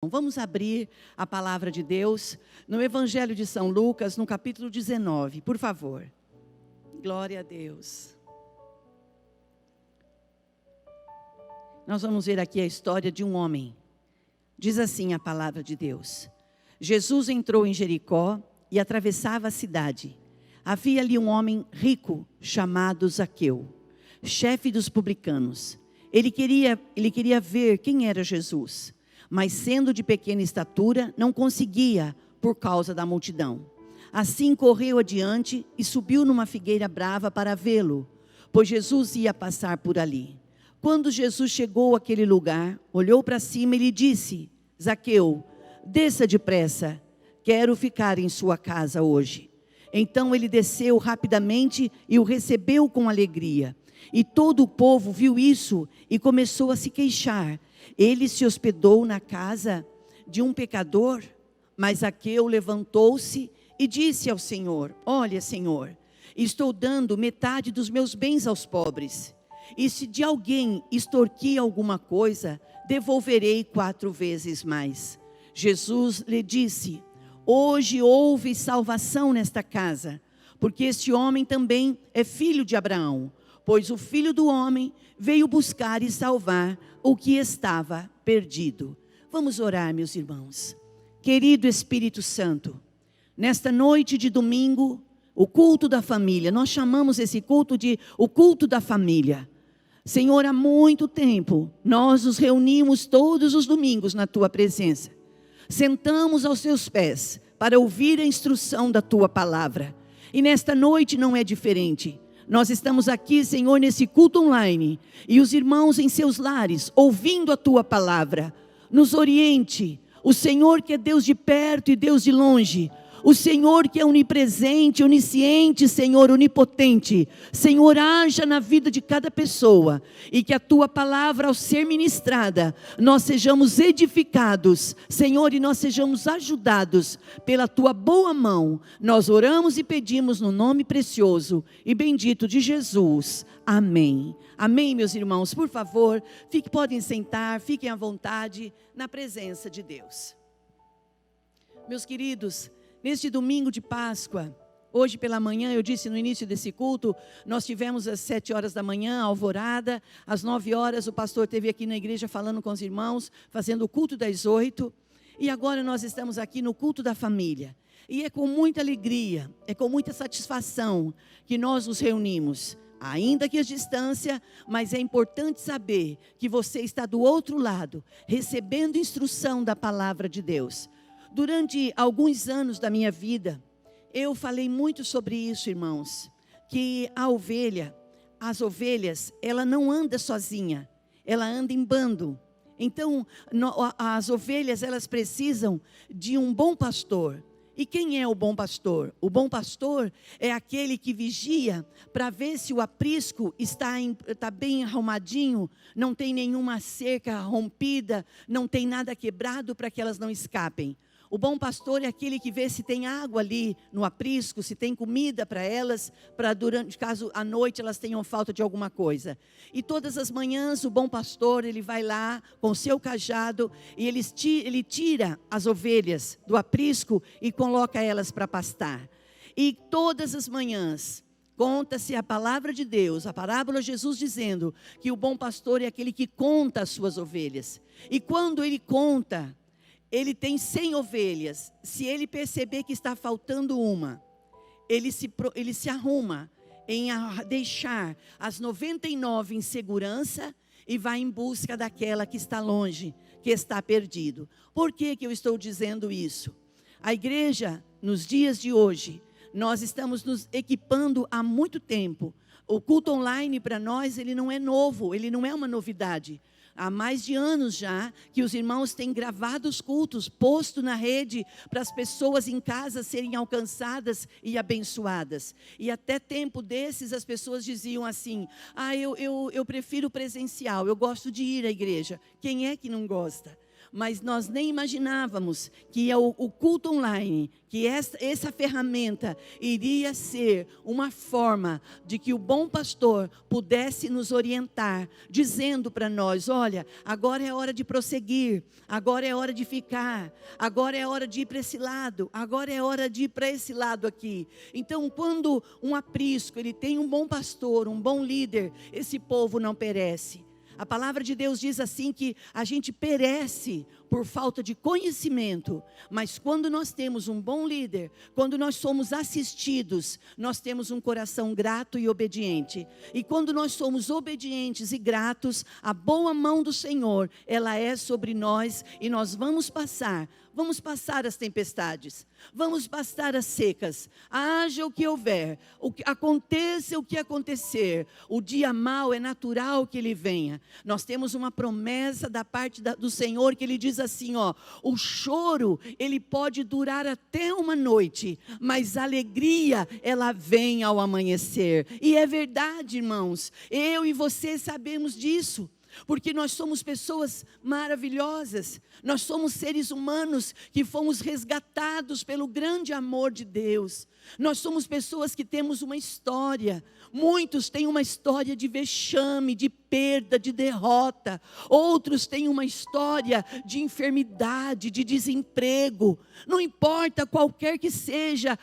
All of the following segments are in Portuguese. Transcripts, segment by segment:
Vamos abrir a palavra de Deus no Evangelho de São Lucas, no capítulo 19, por favor. Glória a Deus. Nós vamos ver aqui a história de um homem. Diz assim a palavra de Deus: Jesus entrou em Jericó e atravessava a cidade. Havia ali um homem rico chamado Zaqueu, chefe dos publicanos. Ele queria ver quem era Jesus, mas sendo de pequena estatura, não conseguia por causa da multidão. Assim correu adiante e subiu numa figueira brava para vê-lo, pois Jesus ia passar por ali. Quando Jesus chegou àquele lugar, olhou para cima e lhe disse: Zaqueu, desça depressa, quero ficar em sua casa hoje. Então ele desceu rapidamente e o recebeu com alegria. E todo o povo viu isso e começou a se queixar. Ele se hospedou na casa de um pecador. Mas Zaqueu levantou-se e disse ao Senhor: Olha, Senhor, estou dando metade dos meus bens aos pobres. E se de alguém extorquir alguma coisa, devolverei 4 vezes mais. Jesus lhe disse: Hoje houve salvação nesta casa, porque este homem também é filho de Abraão, pois o Filho do Homem veio buscar e salvar o que estava perdido. Vamos orar, meus irmãos. Querido Espírito Santo, nesta noite de domingo, o culto da família, nós chamamos esse culto de o culto da família. Senhor, há muito tempo, nós nos reunimos todos os domingos na Tua presença. Sentamos aos Teus pés para ouvir a instrução da Tua palavra. E nesta noite não é diferente. Nós estamos aqui, Senhor, nesse culto online. E os irmãos em seus lares, ouvindo a Tua palavra. Nos oriente. O Senhor que é Deus de perto e Deus de longe. O Senhor que é onipresente, onisciente, Senhor, onipotente. Senhor, haja na vida de cada pessoa. E que a Tua palavra, ao ser ministrada, nós sejamos edificados, Senhor, e nós sejamos ajudados pela Tua boa mão. Nós oramos e pedimos no nome precioso e bendito de Jesus. Amém. Amém, meus irmãos. Por favor, podem sentar, fiquem à vontade na presença de Deus. Meus queridos, neste domingo de Páscoa, hoje pela manhã, eu disse no início desse culto, nós tivemos às 7 horas da manhã, a alvorada, às 9 horas o pastor esteve aqui na igreja falando com os irmãos, fazendo o culto das 8, e agora nós estamos aqui no culto da família. E é com muita alegria, é com muita satisfação que nós nos reunimos, ainda que à distância, mas é importante saber que você está do outro lado, recebendo instrução da palavra de Deus. Durante alguns anos da minha vida, eu falei muito sobre isso, irmãos, que as ovelhas, ela não anda sozinha, ela anda em bando. Então, as ovelhas, elas precisam de um bom pastor. E quem é o bom pastor? O bom pastor é aquele que vigia para ver se o aprisco está bem arrumadinho, não tem nenhuma cerca rompida, não tem nada quebrado para que elas não escapem. O bom pastor é aquele que vê se tem água ali no aprisco, se tem comida para elas, caso à noite elas tenham falta de alguma coisa. E todas as manhãs o bom pastor, ele vai lá com o seu cajado e ele tira as ovelhas do aprisco e coloca elas para pastar. E todas as manhãs conta-se a palavra de Deus, a parábola de Jesus dizendo que o bom pastor é aquele que conta as suas ovelhas. E quando ele conta, ele tem 100 ovelhas, se ele perceber que está faltando uma, ele se arruma em deixar as 99 em segurança e vai em busca daquela que está longe, que está perdido. Por que eu estou dizendo isso? A igreja, nos dias de hoje, nós estamos nos equipando há muito tempo. O culto online para nós, ele não é novo, ele não é uma novidade. Há mais de anos já que os irmãos têm gravado os cultos, posto na rede para as pessoas em casa serem alcançadas e abençoadas. E até tempo desses as pessoas diziam assim: eu prefiro presencial, eu gosto de ir à igreja. Quem é que não gosta? mas nós nem imaginávamos que o culto online, que essa ferramenta iria ser uma forma de que o bom pastor pudesse nos orientar, dizendo para nós: olha, agora é hora de prosseguir, agora é hora de ficar, agora é hora de ir para esse lado, agora é hora de ir para esse lado aqui. Então, quando um aprisco, ele tem um bom pastor, um bom líder, esse povo não perece. A palavra de Deus diz assim que a gente perece por falta de conhecimento, mas quando nós temos um bom líder, quando nós somos assistidos, nós temos um coração grato e obediente. E quando nós somos obedientes e gratos, a boa mão do Senhor, ela é sobre nós e nós vamos passar as tempestades, vamos passar as secas, haja o que houver, aconteça o que acontecer, o dia mau é natural que ele venha. Nós temos uma promessa da parte do Senhor que ele diz assim, ó: o choro, ele pode durar até uma noite, mas a alegria, ela vem ao amanhecer. E é verdade, irmãos, eu e você sabemos disso. Porque nós somos pessoas maravilhosas, nós somos seres humanos que fomos resgatados pelo grande amor de Deus. Nós somos pessoas que temos uma história. Muitos têm uma história de vexame, de perda, de derrota. Outros têm uma história de enfermidade, de desemprego. Não importa qualquer que seja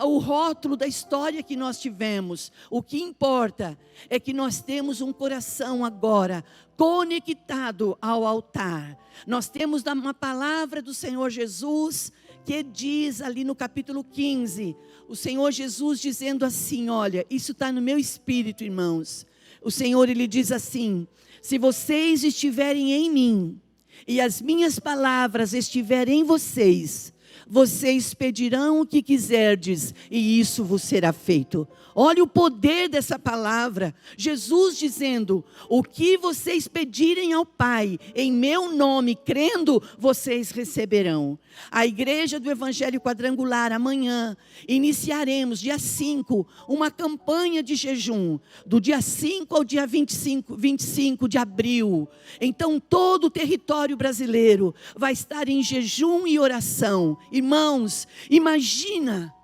o rótulo da história que nós tivemos. O que importa é que nós temos um coração agora conectado ao altar. Nós temos uma palavra do Senhor Jesus que diz ali no capítulo 15, o Senhor Jesus dizendo assim, olha, isso está no meu espírito, irmãos. O Senhor, ele diz assim: se vocês estiverem em mim e as minhas palavras estiverem em vocês, vocês pedirão o que quiserdes e isso vos será feito. Olha o poder dessa palavra. Jesus dizendo: o que vocês pedirem ao Pai, em meu nome, crendo, vocês receberão. A igreja do Evangelho Quadrangular, amanhã, iniciaremos, dia 5, uma campanha de jejum, do dia 5 ao dia 25 de abril. Então, todo o território brasileiro vai estar em jejum e oração. Irmãos, imagina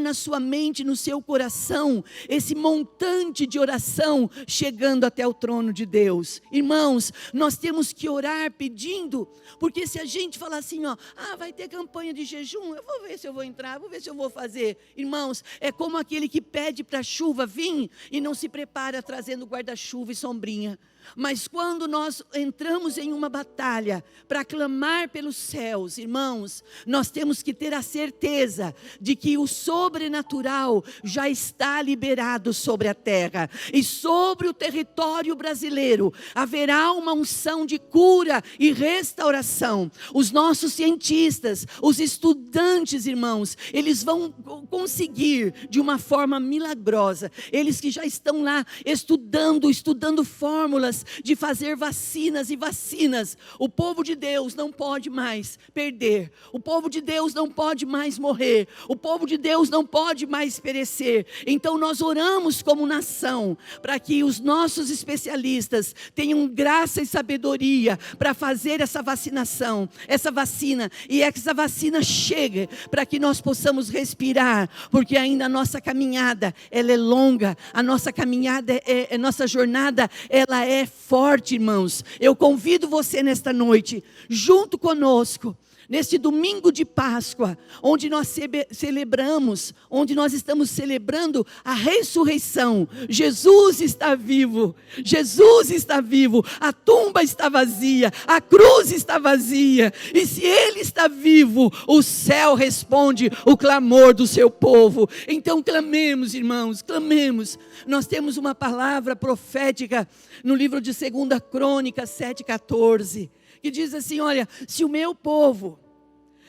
na sua mente, no seu coração, esse montante de oração chegando até o trono de Deus. Irmãos, nós temos que orar pedindo, porque se a gente falar assim, ó, vai ter campanha de jejum, eu vou ver se eu vou entrar, vou ver se eu vou fazer. Irmãos, é como aquele que pede para a chuva vir e não se prepara trazendo guarda-chuva e sombrinha. Mas quando nós entramos em uma batalha para clamar pelos céus, irmãos, nós temos que ter a certeza de que o sobrenatural já está liberado sobre a terra. E sobre o território brasileiro haverá uma unção de cura e restauração. Os nossos cientistas, os estudantes, irmãos, eles vão conseguir de uma forma milagrosa. Eles que já estão lá estudando fórmulas de fazer vacinas e vacinas. O povo de Deus não pode mais perder. O povo de Deus não pode mais morrer. O povo de Deus não pode mais perecer. Então nós oramos como nação para que os nossos especialistas tenham graça e sabedoria para fazer essa vacinação, essa vacina, e essa vacina chegue para que nós possamos respirar, porque ainda a nossa caminhada, ela é longa, a nossa caminhada, nossa jornada, ela é forte, irmãos. Eu convido você nesta noite, junto conosco, neste domingo de Páscoa, onde nós celebramos, onde nós estamos celebrando a ressurreição. Jesus está vivo, Jesus está vivo, a tumba está vazia, a cruz está vazia, e se Ele está vivo, o céu responde o clamor do seu povo. Então clamemos, irmãos, clamemos. Nós temos uma palavra profética no livro de 2 Crônicas 7,14, que diz assim, olha, se o meu povo,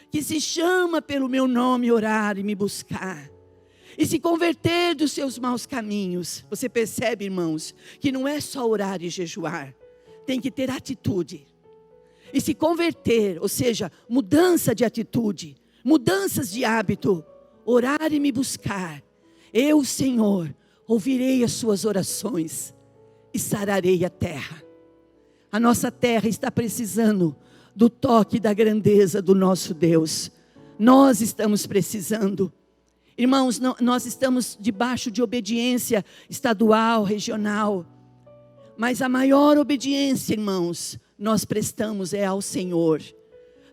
que se chama pelo meu nome, orar e me buscar, e se converter dos seus maus caminhos. Você percebe, irmãos, que não é só orar e jejuar, tem que ter atitude, e se converter, ou seja, mudança de atitude, mudanças de hábito, orar e me buscar, eu, Senhor, ouvirei as suas orações, e sararei a terra. A nossa terra está precisando do toque da grandeza do nosso Deus. Nós estamos precisando. Irmãos, nós estamos debaixo de obediência estadual, regional. Mas a maior obediência, irmãos, nós prestamos é ao Senhor.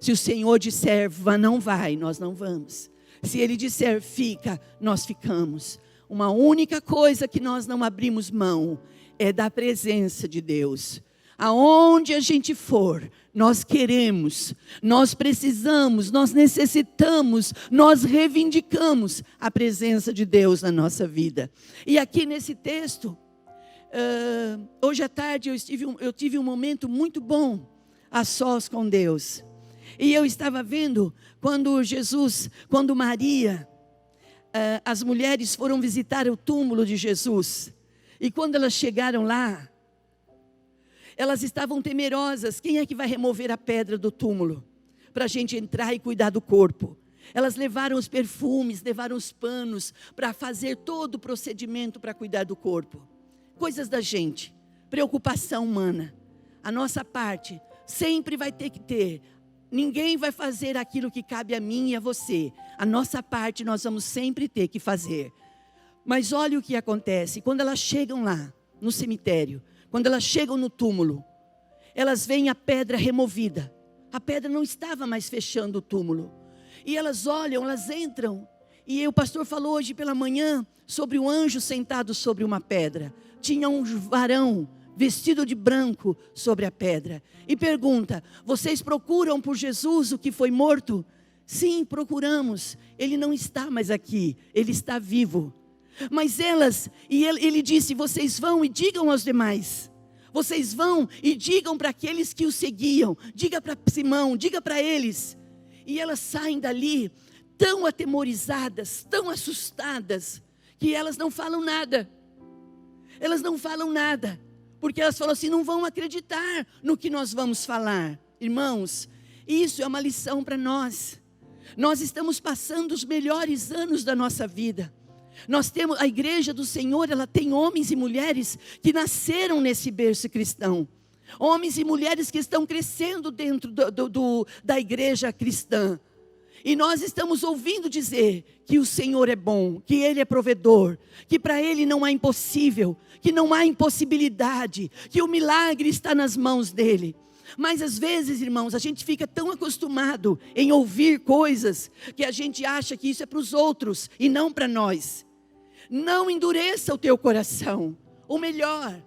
Se o Senhor disser, não vai, nós não vamos. Se Ele disser, fica, nós ficamos. Uma única coisa que nós não abrimos mão é da presença de Deus. Aonde a gente for, nós queremos, nós precisamos, nós necessitamos, nós reivindicamos a presença de Deus na nossa vida. E aqui nesse texto, hoje à tarde eu tive um momento muito bom a sós com Deus. E eu estava vendo quando Maria, as mulheres foram visitar o túmulo de Jesus. E quando elas chegaram lá, elas estavam temerosas. Quem é que vai remover a pedra do túmulo? Para a gente entrar e cuidar do corpo. Elas levaram os perfumes, levaram os panos, para fazer todo o procedimento para cuidar do corpo. Coisas da gente, preocupação humana. A nossa parte sempre vai ter que ter. Ninguém vai fazer aquilo que cabe a mim e a você. A nossa parte nós vamos sempre ter que fazer. Mas olha o que acontece. Quando elas chegam lá, no cemitério, quando elas chegam no túmulo, elas veem a pedra removida. A pedra não estava mais fechando o túmulo. E elas olham, elas entram. E o pastor falou hoje pela manhã sobre um anjo sentado sobre uma pedra. Tinha um varão vestido de branco sobre a pedra. E pergunta, vocês procuram por Jesus, o que foi morto? Sim, procuramos. Ele não está mais aqui, ele está vivo. Mas ele disse, vocês vão e digam aos demais. Vocês vão e digam para aqueles que o seguiam. Diga para Simão, diga para eles. E elas saem dali tão atemorizadas, tão assustadas, que elas não falam nada. Elas não falam nada. Porque elas falam assim, não vão acreditar no que nós vamos falar. Irmãos, isso é uma lição para nós. Nós estamos passando os melhores anos da nossa vida. Nós temos, a igreja do Senhor, ela tem homens e mulheres que nasceram nesse berço cristão. Homens e mulheres que estão crescendo dentro da igreja cristã. E nós estamos ouvindo dizer que o Senhor é bom, que Ele é provedor, que para Ele não há impossível, que não há impossibilidade, que o milagre está nas mãos dEle. Mas às vezes, irmãos, a gente fica tão acostumado em ouvir coisas, que a gente acha que isso é para os outros e não para nós. Não endureça o teu coração, ou melhor,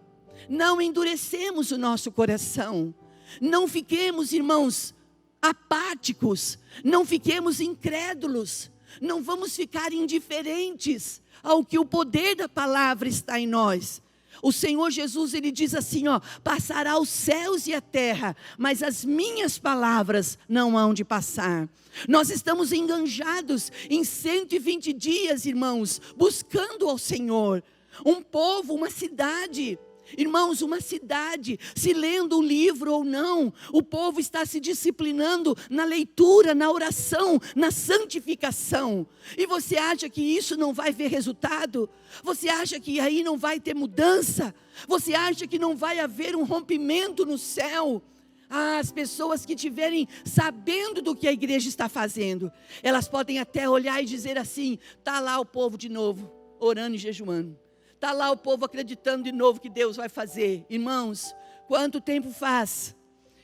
não endurecemos o nosso coração. Não fiquemos, irmãos, apáticos, não fiquemos incrédulos, não vamos ficar indiferentes ao que o poder da palavra está em nós. O Senhor Jesus, Ele diz assim, passará os céus e a terra, mas as minhas palavras não hão de passar. Nós estamos enganjados em 120 dias, irmãos, buscando ao Senhor. Um povo, uma cidade. Irmãos, uma cidade, se lendo um livro ou não, o povo está se disciplinando na leitura, na oração, na santificação. E você acha que isso não vai ver resultado? Você acha que aí não vai ter mudança? Você acha que não vai haver um rompimento no céu? As pessoas que estiverem sabendo do que a igreja está fazendo, elas podem até olhar e dizer assim, está lá o povo de novo, orando e jejuando. Está lá o povo acreditando de novo que Deus vai fazer. Irmãos, quanto tempo faz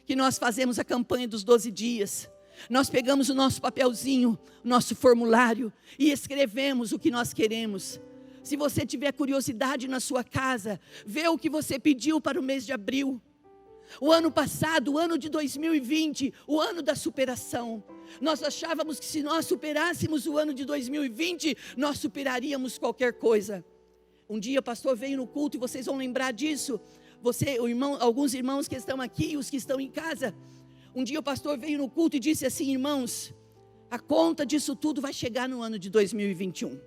que nós fazemos a campanha dos 12 dias? Nós pegamos o nosso papelzinho, o nosso formulário e escrevemos o que nós queremos. Se você tiver curiosidade na sua casa, vê o que você pediu para o mês de abril. O ano passado, o ano de 2020, o ano da superação. Nós achávamos que se nós superássemos o ano de 2020, nós superaríamos qualquer coisa. Um dia o pastor veio no culto e vocês vão lembrar disso. Alguns irmãos que estão aqui e os que estão em casa. Um dia o pastor veio no culto e disse assim, irmãos, a conta disso tudo vai chegar no ano de 2021.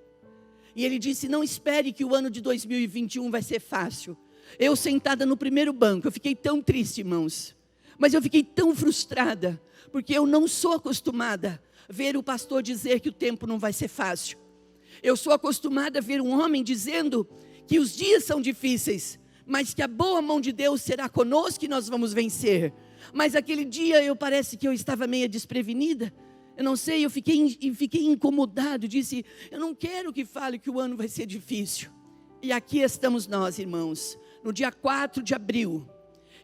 E ele disse, não espere que o ano de 2021 vai ser fácil. Eu sentada no primeiro banco, eu fiquei tão triste, irmãos. Mas eu fiquei tão frustrada, porque eu não sou acostumada a ver o pastor dizer que o tempo não vai ser fácil. Eu sou acostumada a ver um homem dizendo que os dias são difíceis, mas que a boa mão de Deus será conosco e nós vamos vencer. Mas aquele dia parece que eu estava meio desprevenida. Eu não sei, eu fiquei incomodado. Disse, eu não quero que fale que o ano vai ser difícil. E aqui estamos nós, irmãos, no dia 4 de abril.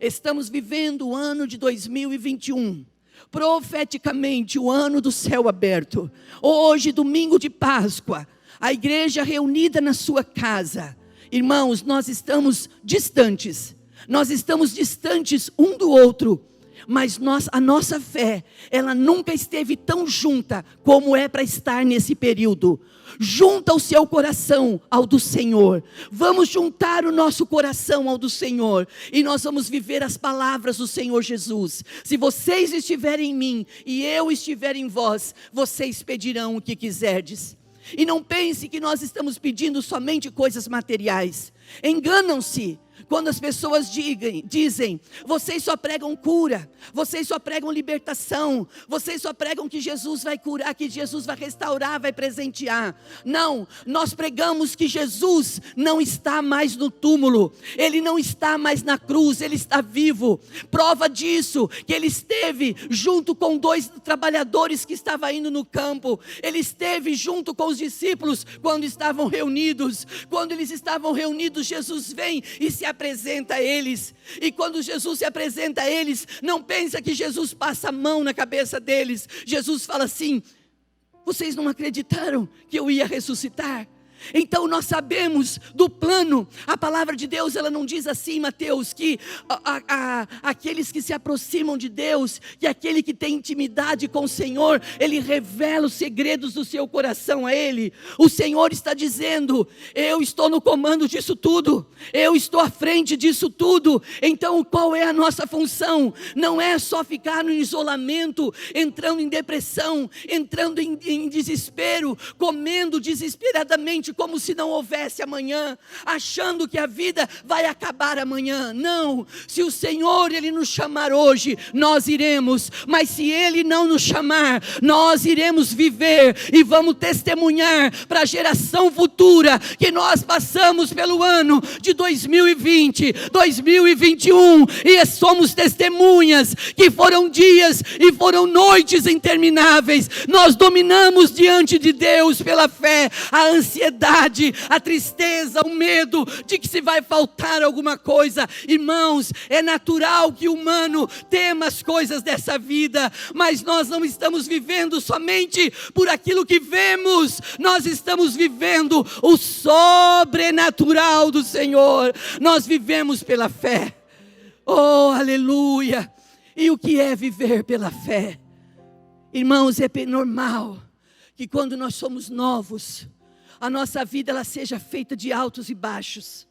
Estamos vivendo o ano de 2021. Profeticamente, o ano do céu aberto. Hoje, domingo de Páscoa, a igreja reunida na sua casa. Irmãos, nós estamos distantes. Nós estamos distantes um do outro. Mas a nossa fé, ela nunca esteve tão junta como é para estar nesse período. Junta o seu coração ao do Senhor. Vamos juntar o nosso coração ao do Senhor. E nós vamos viver as palavras do Senhor Jesus. Se vocês estiverem em mim e eu estiver em vós, vocês pedirão o que quiserdes. E não pense que nós estamos pedindo somente coisas materiais. Enganam-se. Quando as pessoas dizem, vocês só pregam cura, vocês só pregam libertação, vocês só pregam que Jesus vai curar, que Jesus vai restaurar, vai presentear. Não, nós pregamos que Jesus não está mais no túmulo, Ele não está mais na cruz, Ele está vivo. Prova disso, que Ele esteve junto com 2 trabalhadores que estavam indo no campo, Ele esteve junto com os discípulos quando estavam reunidos. Quando eles estavam reunidos, Jesus vem e se apresenta a eles. E quando Jesus se apresenta a eles, não pensa que Jesus passa a mão na cabeça deles. Jesus fala assim, vocês não acreditaram que eu ia ressuscitar? Então nós sabemos do plano. A palavra de Deus, ela não diz assim, Mateus, que aqueles que se aproximam de Deus, que aquele que tem intimidade com o Senhor, Ele revela os segredos do seu coração a Ele. O Senhor está dizendo, eu estou no comando disso tudo, eu estou à frente disso tudo. Então qual é a nossa função? Não é só ficar no isolamento, entrando em depressão, entrando em desespero, comendo desesperadamente como se não houvesse amanhã, achando que a vida vai acabar amanhã. Não, se o Senhor Ele nos chamar hoje, nós iremos, mas se Ele não nos chamar, nós iremos viver e vamos testemunhar para a geração futura que nós passamos pelo ano de 2020, 2021 e somos testemunhas que foram dias e foram noites intermináveis. Nós dominamos diante de Deus pela fé a ansiedade, a tristeza, o medo de que se vai faltar alguma coisa. Irmãos, é natural que o humano tema as coisas dessa vida, mas nós não estamos vivendo somente por aquilo que vemos, nós estamos vivendo o sobrenatural do Senhor. Nós vivemos pela fé. Oh, aleluia! E o que é viver pela fé? Irmãos, é normal que quando nós somos novos, a nossa vida ela seja feita de altos e baixos.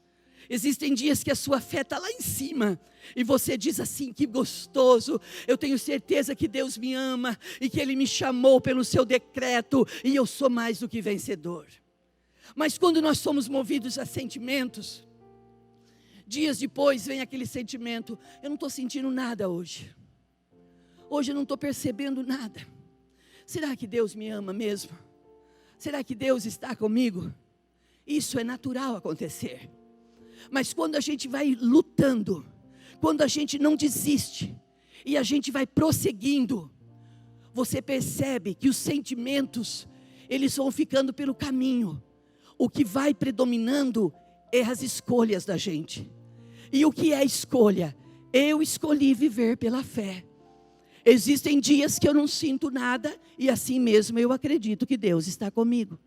Existem dias que a sua fé está lá em cima e você diz assim, que gostoso, eu tenho certeza que Deus me ama e que Ele me chamou pelo seu decreto e eu sou mais do que vencedor. Mas quando nós somos movidos a sentimentos, dias depois vem aquele sentimento, eu não estou sentindo nada hoje. Hoje eu não estou percebendo nada. Será que Deus me ama mesmo? Será que Deus está comigo? Isso é natural acontecer. Mas quando a gente vai lutando, quando a gente não desiste, e a gente vai prosseguindo, você percebe que os sentimentos, eles vão ficando pelo caminho. O que vai predominando é as escolhas da gente. E o que é escolha? Eu escolhi viver pela fé. Existem dias que eu não sinto nada e assim mesmo eu acredito que Deus está comigo.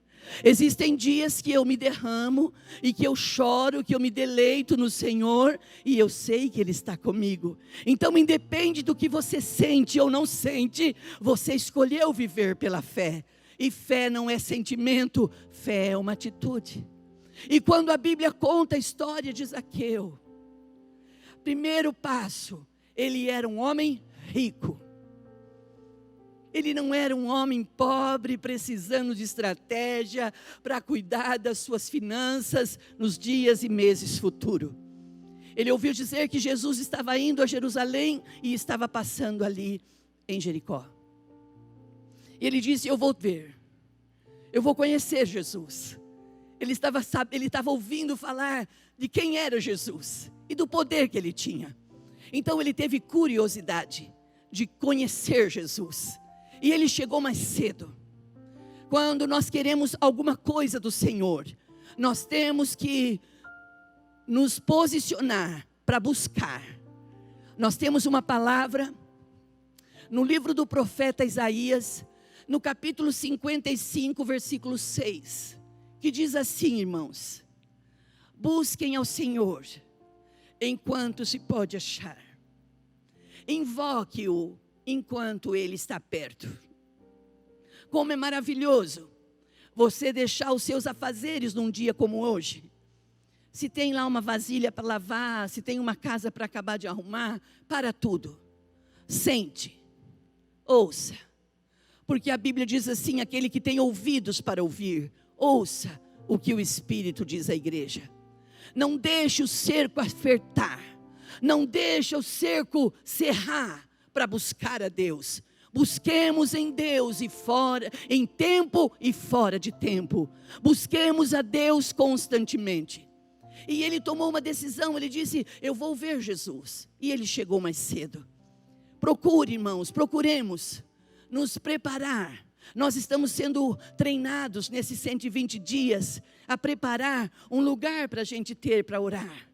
Existem dias que eu me derramo e que eu choro, que eu me deleito no Senhor e eu sei que Ele está comigo. Então independe do que você sente ou não sente, você escolheu viver pela fé. E fé não é sentimento, fé é uma atitude. E quando a Bíblia conta a história de Zaqueu, primeiro passo, ele era um homem rico. Ele não era um homem pobre, precisando de estratégia para cuidar das suas finanças nos dias e meses futuros. Ele ouviu dizer que Jesus estava indo a Jerusalém e estava passando ali em Jericó. E ele disse, eu vou ver, eu vou conhecer Jesus. Ele estava ouvindo falar de quem era Jesus e do poder que Ele tinha. Então ele teve curiosidade de conhecer Jesus. E ele chegou mais cedo. Quando nós queremos alguma coisa do Senhor, nós temos que nos posicionar para buscar. Nós temos uma palavra no livro do profeta Isaías, no capítulo 55, versículo 6, que diz assim, irmãos: busquem ao Senhor enquanto se pode achar, invoque-o enquanto Ele está perto. Como é maravilhoso você deixar os seus afazeres num dia como hoje. Se tem lá uma vasilha para lavar, se tem uma casa para acabar de arrumar, para tudo. Sente, ouça. Porque a Bíblia diz assim, aquele que tem ouvidos para ouvir, ouça o que o Espírito diz à igreja. Não deixe o cerco apertar, não deixe o cerco cerrar para buscar a Deus. Busquemos em Deus e fora, em tempo e fora de tempo. Busquemos a Deus constantemente. E ele tomou uma decisão, ele disse, eu vou ver Jesus. E ele chegou mais cedo. Procure, irmãos, procuremos nos preparar. Nós estamos sendo treinados nesses 120 dias a preparar um lugar para a gente ter para orar.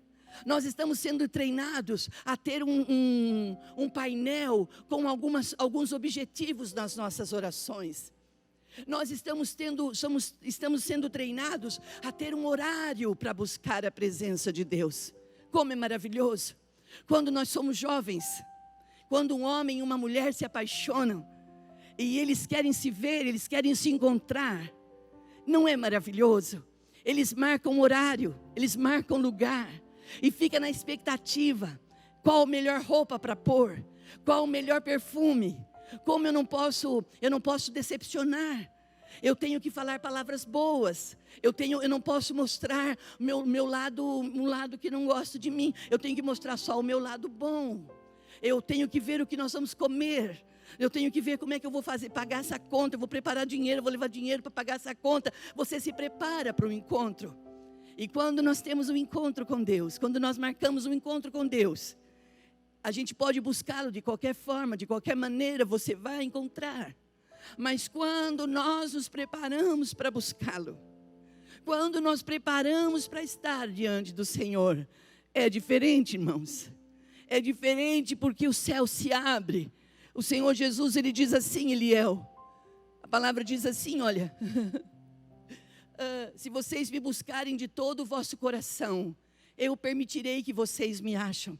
Nós estamos sendo treinados a ter um painel com alguns objetivos nas nossas orações. Nós estamos sendo treinados a ter um horário para buscar a presença de Deus. Como é maravilhoso. Quando nós somos jovens, quando um homem e uma mulher se apaixonam, e eles querem se ver, eles querem se encontrar, não é maravilhoso? Eles marcam horário, eles marcam lugar, e fica na expectativa, qual a melhor roupa para pôr, qual o melhor perfume, como eu não posso decepcionar, eu tenho que falar palavras boas, eu não posso mostrar meu lado, um lado que não gosta de mim, eu tenho que mostrar só o meu lado bom, eu tenho que ver o que nós vamos comer, eu tenho que ver como é que eu vou pagar essa conta, eu vou preparar dinheiro, eu vou levar dinheiro para pagar essa conta. Você se prepara para o encontro. E quando nós temos um encontro com Deus, quando nós marcamos um encontro com Deus, a gente pode buscá-lo de qualquer forma, de qualquer maneira, você vai encontrar. Mas quando nós nos preparamos para buscá-lo, quando nós preparamos para estar diante do Senhor, é diferente, irmãos. É diferente porque o céu se abre. O Senhor Jesus, Ele diz assim, Eliel, a palavra diz assim, olha, se vocês me buscarem de todo o vosso coração, eu permitirei que vocês me acham.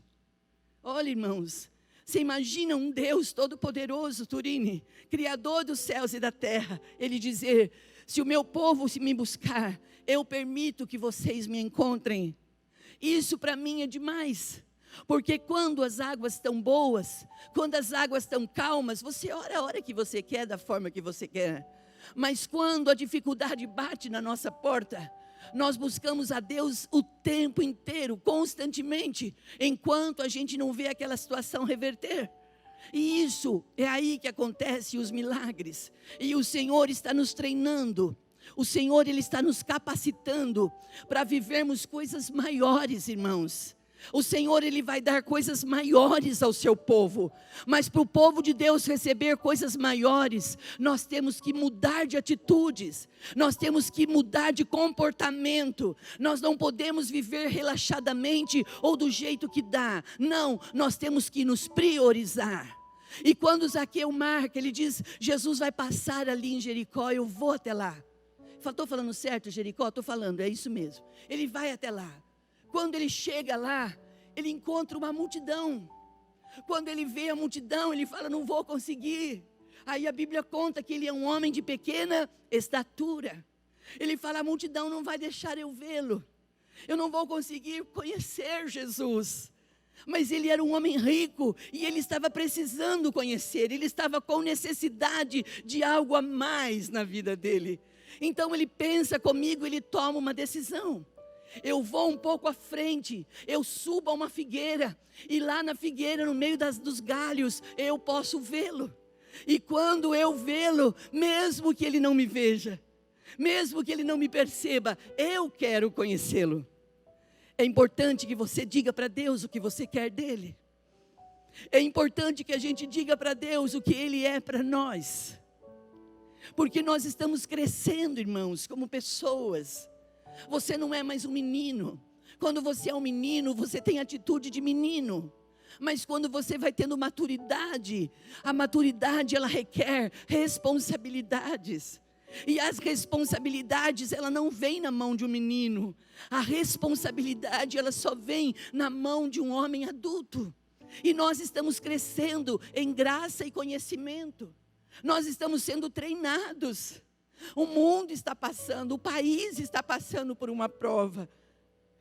Olha, irmãos, você imagina um Deus todo-poderoso, Turine, Criador dos céus e da terra, Ele dizer, se o meu povo se me buscar, eu permito que vocês me encontrem. Isso para mim é demais. Porque quando as águas estão boas, quando as águas estão calmas, você ora a hora que você quer, da forma que você quer. Mas quando a dificuldade bate na nossa porta, nós buscamos a Deus o tempo inteiro, constantemente, enquanto a gente não vê aquela situação reverter. E isso é aí que acontecem os milagres. E o Senhor está nos treinando. O Senhor, Ele está nos capacitando para vivermos coisas maiores, irmãos. O Senhor, Ele vai dar coisas maiores ao seu povo, mas para o povo de Deus receber coisas maiores, nós temos que mudar de atitudes, nós temos que mudar de comportamento, nós não podemos viver relaxadamente ou do jeito que dá, não, nós temos que nos priorizar. E quando Zaqueu marca, ele diz, Jesus vai passar ali em Jericó, eu vou até lá. Estou falando certo, Jericó? Estou falando, é isso mesmo, ele vai até lá. Quando ele chega lá, ele encontra uma multidão. Quando ele vê a multidão, ele fala, não vou conseguir. Aí a Bíblia conta que ele é um homem de pequena estatura. Ele fala, a multidão não vai deixar eu vê-lo. Eu não vou conseguir conhecer Jesus. Mas ele era um homem rico e ele estava precisando conhecer. Ele estava com necessidade de algo a mais na vida dele. Então ele pensa comigo, ele toma uma decisão. Eu vou um pouco à frente, eu subo a uma figueira, e lá na figueira, no meio dos galhos, eu posso vê-lo. E quando eu vê-lo, mesmo que ele não me veja, mesmo que ele não me perceba, eu quero conhecê-lo. É importante que você diga para Deus o que você quer dele. É importante que a gente diga para Deus o que Ele é para nós. Porque nós estamos crescendo, irmãos, como pessoas. Você não é mais um menino. Quando você é um menino, você tem atitude de menino. Mas quando você vai tendo maturidade, a maturidade ela requer responsabilidades. E as responsabilidades, ela não vem na mão de um menino. A responsabilidade, ela só vem na mão de um homem adulto. E nós estamos crescendo em graça e conhecimento. Nós estamos sendo treinados. O mundo está passando, o país está passando por uma prova.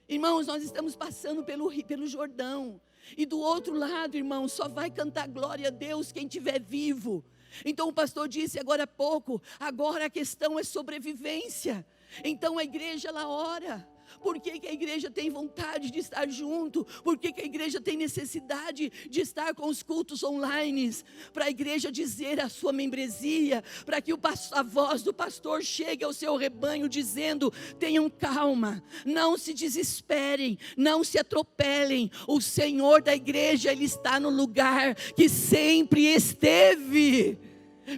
Irmãos, nós estamos passando pelo Jordão. E do outro lado, irmãos, só vai cantar glória a Deus quem estiver vivo. Então o pastor disse agora há pouco, agora a questão é sobrevivência. Então a igreja ela ora. Por que a igreja tem vontade de estar junto? Por que a igreja tem necessidade de estar com os cultos online? Para a igreja dizer a sua membresia, para que a voz do pastor chegue ao seu rebanho dizendo: tenham calma, não se desesperem, não se atropelem. O Senhor da igreja, Ele está no lugar que sempre esteve.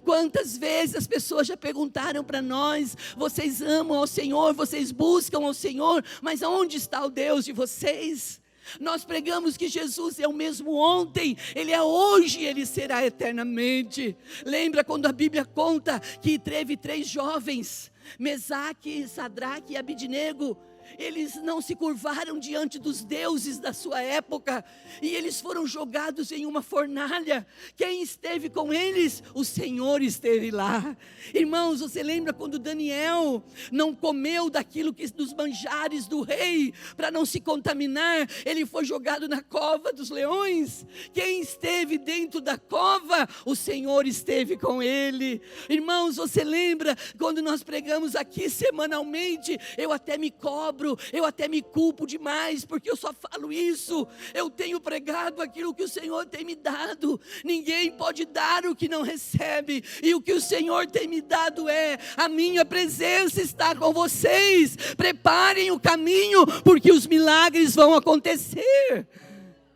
Quantas vezes as pessoas já perguntaram para nós: vocês amam ao Senhor, vocês buscam ao Senhor, mas aonde está o Deus de vocês? Nós pregamos que Jesus é o mesmo ontem, Ele é hoje e Ele será eternamente. Lembra quando a Bíblia conta que teve 3 jovens, Mesaque, Sadraque e Abidnego? Eles não se curvaram diante dos deuses da sua época, e eles foram jogados em uma fornalha. Quem esteve com eles? O Senhor esteve lá. Irmãos, você lembra quando Daniel não comeu daquilo dos manjares do rei, para não se contaminar? Ele foi jogado na cova dos leões. Quem esteve dentro da cova? O Senhor esteve com ele. Irmãos, você lembra quando nós pregamos aqui semanalmente? Eu até me cobro, eu até me culpo demais, porque eu só falo isso. Eu tenho pregado aquilo que o Senhor tem me dado. Ninguém pode dar o que não recebe, e o que o Senhor tem me dado é: a minha presença está com vocês. Preparem o caminho, porque os milagres vão acontecer.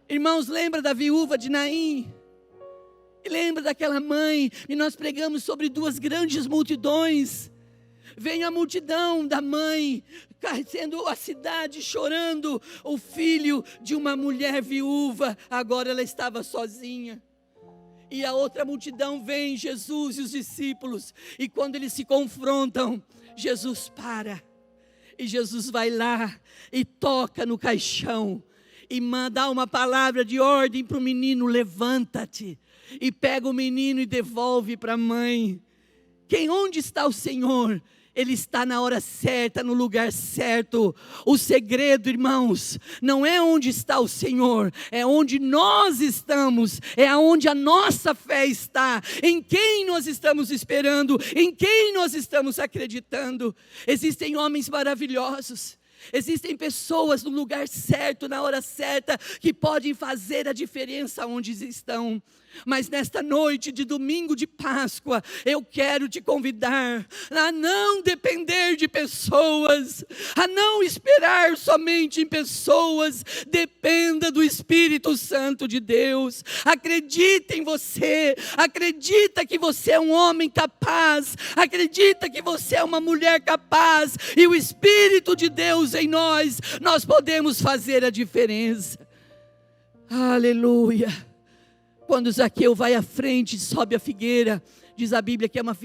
Irmãos, lembra da viúva de Naim? Lembra daquela mãe? E nós pregamos sobre 2 grandes multidões. Vem a multidão da mãe, sendo a cidade chorando o filho de uma mulher viúva. Agora ela estava sozinha. E a outra multidão vem, Jesus e os discípulos. E quando eles se confrontam, Jesus para. E Jesus vai lá e toca no caixão. E dá uma palavra de ordem para o menino: levanta-te. E pega o menino e devolve para a mãe. Onde está o Senhor? Ele está na hora certa, no lugar certo. O segredo, irmãos, não é onde está o Senhor, é onde nós estamos, é aonde a nossa fé está, em quem nós estamos esperando, em quem nós estamos acreditando. Existem homens maravilhosos, existem pessoas no lugar certo, na hora certa, que podem fazer a diferença onde estão. Mas nesta noite de domingo de Páscoa, eu quero te convidar a não depender de pessoas, a não esperar somente em pessoas. Dependa do Espírito Santo de Deus. Acredita em você, acredita que você é um homem capaz, acredita que você é uma mulher capaz, e o Espírito de Deus em nós podemos fazer a diferença. Aleluia. Quando Zaqueu vai à frente, sobe a figueira, diz a Bíblia que é uma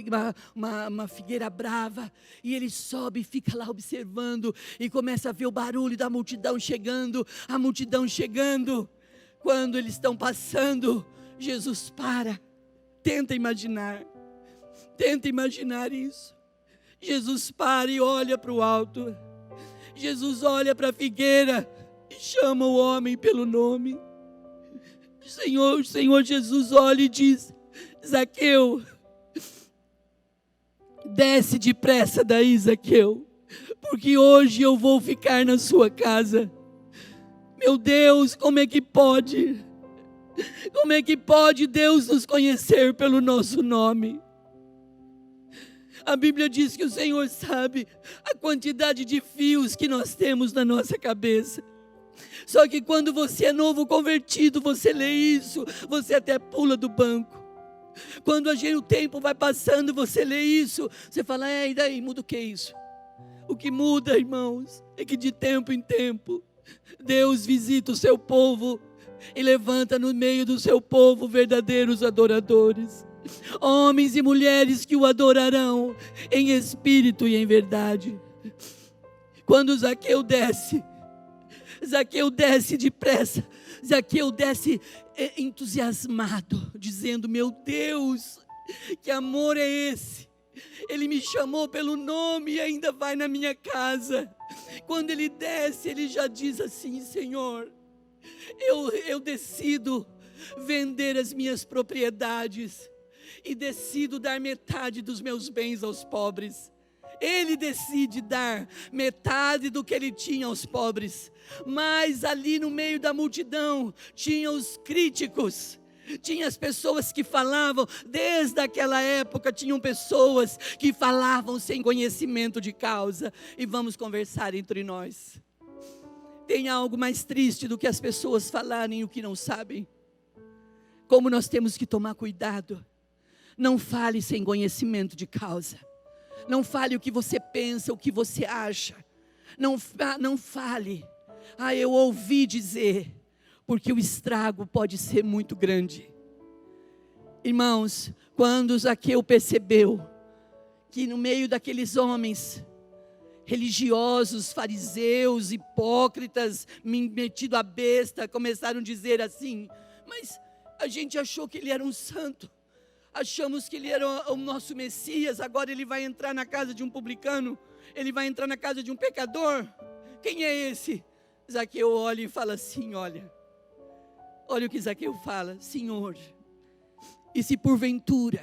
figueira brava, e ele sobe e fica lá observando, e começa a ver o barulho da multidão chegando, a multidão chegando. Quando eles estão passando, Jesus para. Tenta imaginar isso. Jesus para e olha para o alto. Jesus olha para a figueira e chama o homem pelo nome. O Senhor Jesus olha e diz: Zaqueu, desce depressa daí, Zaqueu, porque hoje eu vou ficar na sua casa. Meu Deus, como é que pode? Como é que pode Deus nos conhecer pelo nosso nome? A Bíblia diz que o Senhor sabe a quantidade de fios que nós temos na nossa cabeça. Só que quando você é novo convertido, você lê isso, você até pula do banco. Quando o tempo vai passando, você lê isso, você fala, e daí, muda o que é isso? O que muda, irmãos, é que de tempo em tempo, Deus visita o seu povo e levanta no meio do seu povo verdadeiros adoradores. Homens e mulheres que o adorarão em espírito e em verdade. Quando Zaqueu desce depressa, Zaqueu desce entusiasmado, dizendo, meu Deus, que amor é esse? Ele me chamou pelo nome e ainda vai na minha casa. Quando ele desce, ele já diz assim, Senhor, eu decido vender as minhas propriedades e decido dar metade dos meus bens aos pobres. Ele decide dar metade do que ele tinha aos pobres. Mas ali no meio da multidão, tinha os críticos, tinha as pessoas que falavam, desde aquela época tinham pessoas que falavam sem conhecimento de causa. E vamos conversar entre nós. Tem algo mais triste do que as pessoas falarem o que não sabem? Como nós temos que tomar cuidado. Não fale sem conhecimento de causa. Não fale o que você pensa, o que você acha. Não fale. Eu ouvi dizer, porque o estrago pode ser muito grande. Irmãos, quando Zaqueu percebeu que no meio daqueles homens religiosos, fariseus, hipócritas, metido a besta, começaram a dizer assim, mas a gente achou que ele era um santo, achamos que ele era o nosso Messias, agora ele vai entrar na casa de um publicano, ele vai entrar na casa de um pecador, quem é esse? Zaqueu olha e fala assim, olha o que Zaqueu fala, Senhor, e se porventura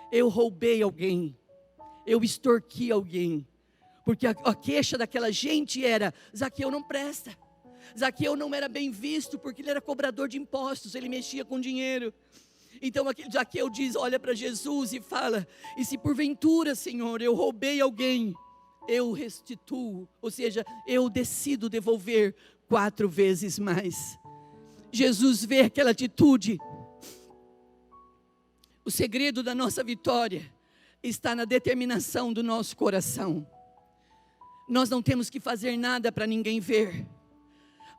eu roubei alguém, eu extorqui alguém, porque a queixa daquela gente era, Zaqueu não presta, Zaqueu não era bem visto, porque ele era cobrador de impostos, ele mexia com dinheiro. Então Zaqueu diz, olha para Jesus e fala, e se porventura, Senhor, eu roubei alguém, eu restituo, ou seja, eu decido devolver 4 vezes mais. Jesus vê aquela atitude. O segredo da nossa vitória está na determinação do nosso coração. Nós não temos que fazer nada para ninguém ver,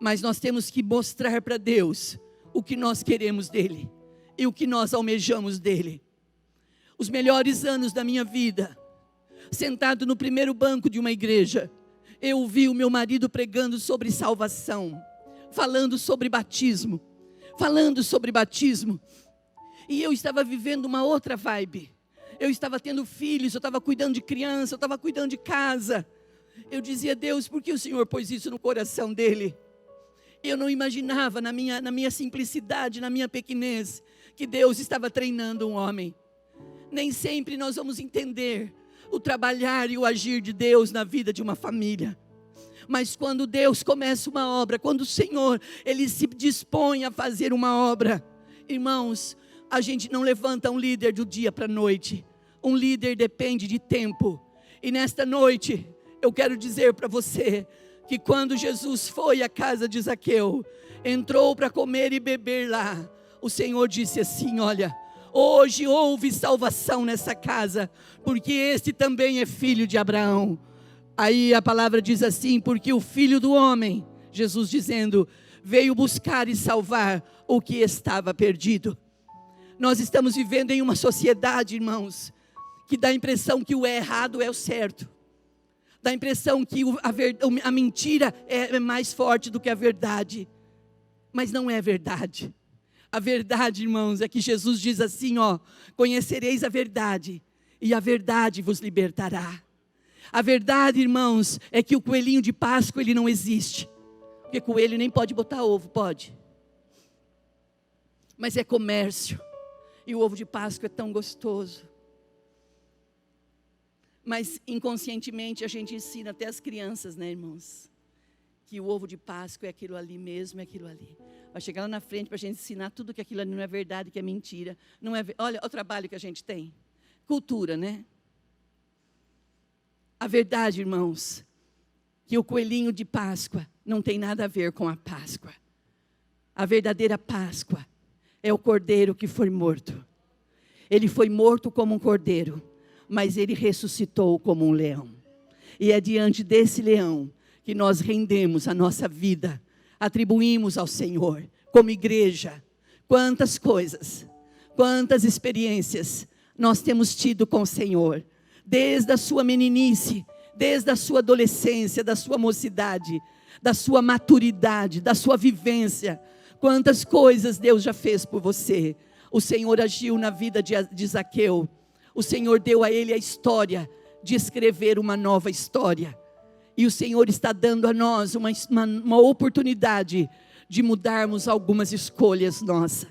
mas nós temos que mostrar para Deus o que nós queremos dele e o que nós almejamos dele. Os melhores anos da minha vida, sentado no primeiro banco de uma igreja, eu ouvi o meu marido pregando sobre salvação, falando sobre batismo, e eu estava vivendo uma outra vibe. Eu estava tendo filhos, eu estava cuidando de criança, eu estava cuidando de casa. Eu dizia, Deus, por que o Senhor pôs isso no coração dele? Eu não imaginava na minha simplicidade, na minha pequenez, que Deus estava treinando um homem. Nem sempre nós vamos entender o trabalhar e o agir de Deus na vida de uma família. Mas quando Deus começa uma obra, quando o Senhor, Ele se dispõe a fazer uma obra, irmãos, a gente não levanta um líder do dia para a noite. Um líder depende de tempo. E nesta noite, eu quero dizer para você, que quando Jesus foi à casa de Zaqueu, entrou para comer e beber lá, o Senhor disse assim, olha, hoje houve salvação nessa casa, porque este também é filho de Abraão. Aí a palavra diz assim, porque o Filho do Homem, Jesus dizendo, veio buscar e salvar o que estava perdido. Nós estamos vivendo em uma sociedade, irmãos, que dá a impressão que o errado é o certo. Dá a impressão que a mentira é mais forte do que a verdade. Mas não é verdade. A verdade, irmãos, é que Jesus diz assim, conhecereis a verdade, e a verdade vos libertará. A verdade, irmãos, é que o coelhinho de Páscoa, ele não existe. Porque coelho nem pode botar ovo, pode. Mas é comércio. E o ovo de Páscoa é tão gostoso. Mas inconscientemente a gente ensina até as crianças, né, irmãos? Que o ovo de Páscoa é aquilo ali mesmo, é aquilo ali. Vai chegar lá na frente para a gente ensinar tudo que aquilo ali não é verdade, que é mentira. Não é, olha o trabalho que a gente tem. Cultura, né? A verdade, irmãos, que o coelhinho de Páscoa não tem nada a ver com a Páscoa. A verdadeira Páscoa é o cordeiro que foi morto. Ele foi morto como um cordeiro, mas ele ressuscitou como um leão. E é diante desse leão que nós rendemos a nossa vida, atribuímos ao Senhor, como igreja. Quantas coisas, quantas experiências nós temos tido com o Senhor, desde a sua meninice, desde a sua adolescência, da sua mocidade, da sua maturidade, da sua vivência. Quantas coisas Deus já fez por você. O Senhor agiu na vida de Zaqueu. O Senhor deu a ele a história de escrever uma nova história. E o Senhor está dando a nós uma oportunidade de mudarmos algumas escolhas nossas.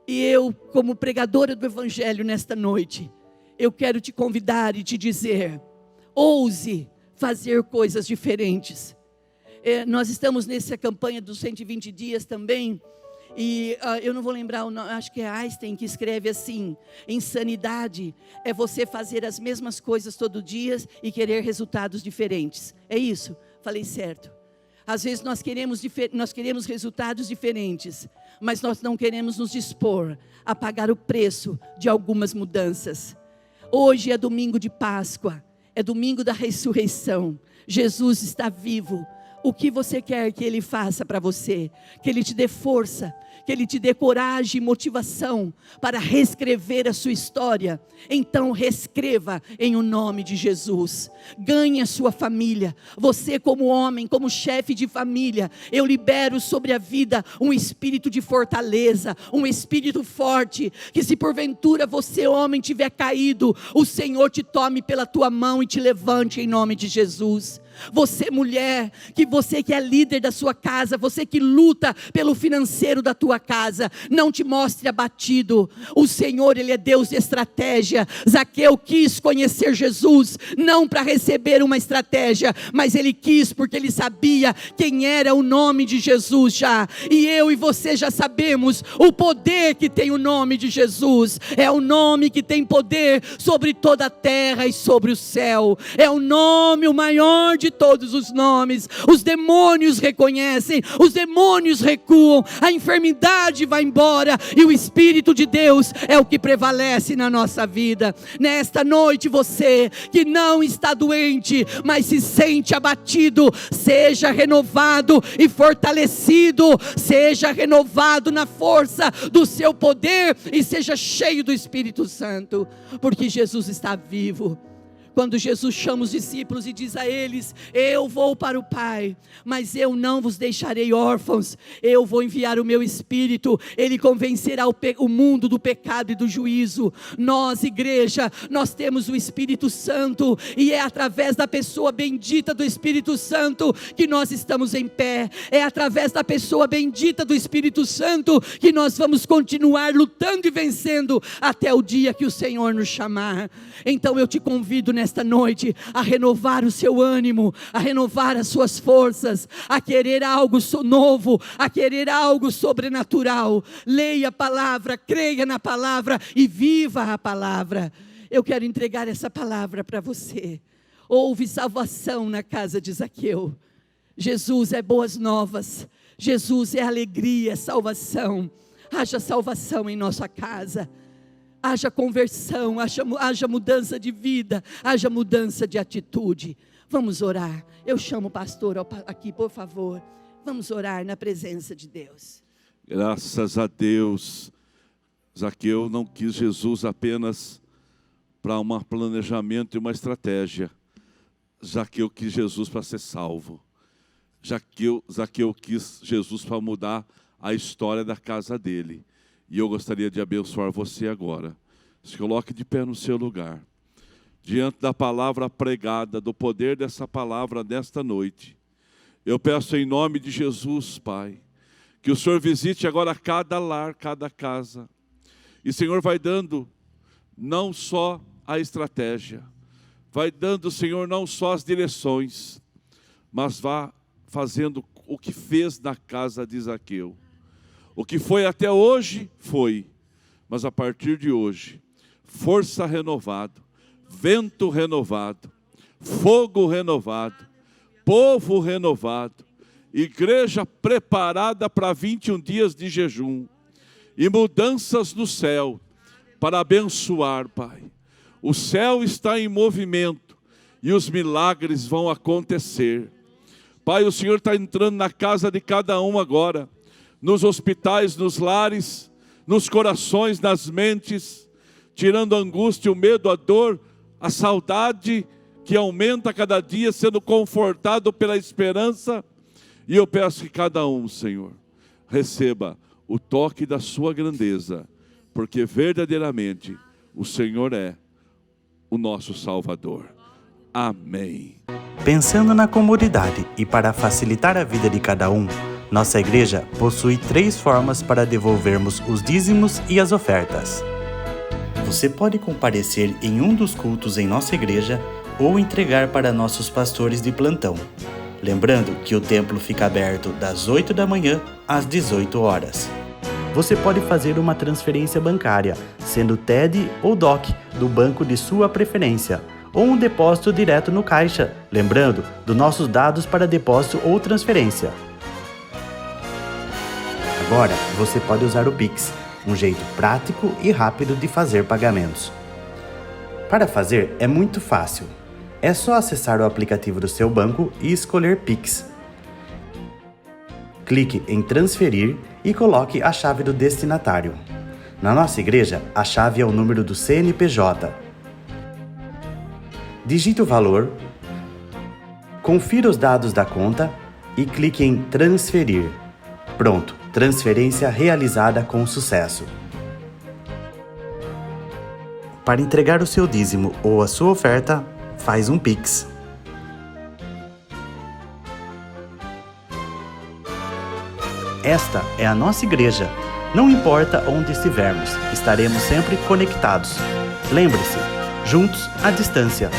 E eu, como pregadora do Evangelho nesta noite, eu quero te convidar e te dizer: ouse fazer coisas diferentes. Nós estamos nessa campanha dos 120 dias também. E eu não vou lembrar o nome, acho que é Einstein que escreve assim: insanidade é você fazer as mesmas coisas todo dia e querer resultados diferentes. É isso? Falei certo. Às vezes nós queremos resultados diferentes, mas nós não queremos nos dispor a pagar o preço de algumas mudanças. Hoje é domingo de Páscoa, é domingo da ressurreição. Jesus está vivo. O que você quer que Ele faça para você? Que Ele te dê força, que Ele te dê coragem e motivação para reescrever a sua história. Então reescreva em o nome de Jesus. Ganhe a sua família. Você como homem, como chefe de família, eu libero sobre a vida um espírito de fortaleza, um espírito forte, que se porventura você homem tiver caído, o Senhor te tome pela tua mão e te levante em nome de Jesus. Você mulher, você que é líder da sua casa, você que luta pelo financeiro da tua casa, não te mostre abatido. O Senhor, Ele é Deus de estratégia. Zaqueu quis conhecer Jesus, não para receber uma estratégia, mas ele quis porque ele sabia quem era o nome de Jesus já. E eu e você já sabemos o poder que tem o nome de Jesus. É o nome que tem poder sobre toda a terra e sobre o céu. É o nome, o maior de todos os nomes. Os demônios reconhecem, os demônios recuam, a enfermidade vai embora e o Espírito de Deus é o que prevalece na nossa vida. Nesta noite, você que não está doente, mas se sente abatido, seja renovado e fortalecido, seja renovado na força do seu poder e seja cheio do Espírito Santo, porque Jesus está vivo. Quando Jesus chama os discípulos e diz a eles: eu vou para o Pai, mas eu não vos deixarei órfãos, eu vou enviar o meu Espírito, Ele convencerá o mundo do pecado e do juízo. Nós, igreja, nós temos o Espírito Santo, e é através da pessoa bendita do Espírito Santo que nós estamos em pé. É através da pessoa bendita do Espírito Santo que nós vamos continuar lutando e vencendo até o dia que o Senhor nos chamar. Então eu te convido nesta noite a renovar o seu ânimo, a renovar as suas forças, a querer algo novo, a querer algo sobrenatural. Leia a palavra, creia na palavra e viva a palavra. Eu quero entregar essa palavra para você. Houve salvação na casa de Zaqueu. Jesus é boas novas, Jesus é alegria, é salvação. Haja salvação em nossa casa. Haja conversão, haja mudança de vida, haja mudança de atitude. Vamos orar. Eu chamo o pastor aqui, por favor. Vamos orar na presença de Deus. Graças a Deus. Zaqueu não quis Jesus apenas para um planejamento e uma estratégia. Zaqueu quis Jesus para ser salvo. Zaqueu quis Jesus para mudar a história da casa dele. E eu gostaria de abençoar você agora. Se coloque de pé no seu lugar. Diante da palavra pregada, do poder dessa palavra nesta noite. Eu peço em nome de Jesus, Pai, que o Senhor visite agora cada lar, cada casa. E o Senhor vai dando não só a estratégia, vai dando, Senhor, não só as direções, mas vá fazendo o que fez na casa de Zaqueu. O que foi até hoje, foi. Mas a partir de hoje, força renovada, vento renovado, fogo renovado, povo renovado, igreja preparada para 21 dias de jejum e mudanças no céu para abençoar, Pai. O céu está em movimento e os milagres vão acontecer. Pai, o Senhor está entrando na casa de cada um agora, nos hospitais, nos lares, nos corações, nas mentes, tirando a angústia, o medo, a dor, a saudade que aumenta cada dia, sendo confortado pela esperança. E eu peço que cada um, Senhor, receba o toque da sua grandeza, porque verdadeiramente o Senhor é o nosso Salvador. Amém. Pensando na comunidade e para facilitar a vida de cada um, nossa igreja possui 3 formas para devolvermos os dízimos e as ofertas. Você pode comparecer em um dos cultos em nossa igreja ou entregar para nossos pastores de plantão. Lembrando que o templo fica aberto das 8 da manhã às 18 horas. Você pode fazer uma transferência bancária, sendo TED ou DOC, do banco de sua preferência, ou um depósito direto no caixa, lembrando dos nossos dados para depósito ou transferência. Agora, você pode usar o Pix, um jeito prático e rápido de fazer pagamentos. Para fazer é muito fácil. É só acessar o aplicativo do seu banco e escolher Pix. Clique em transferir e coloque a chave do destinatário. Na nossa igreja, a chave é o número do CNPJ. Digite o valor, confira os dados da conta e clique em transferir. Pronto, transferência realizada com sucesso. Para entregar o seu dízimo ou a sua oferta, faz um Pix. Esta é a nossa igreja. Não importa onde estivermos, estaremos sempre conectados. Lembre-se, juntos à distância.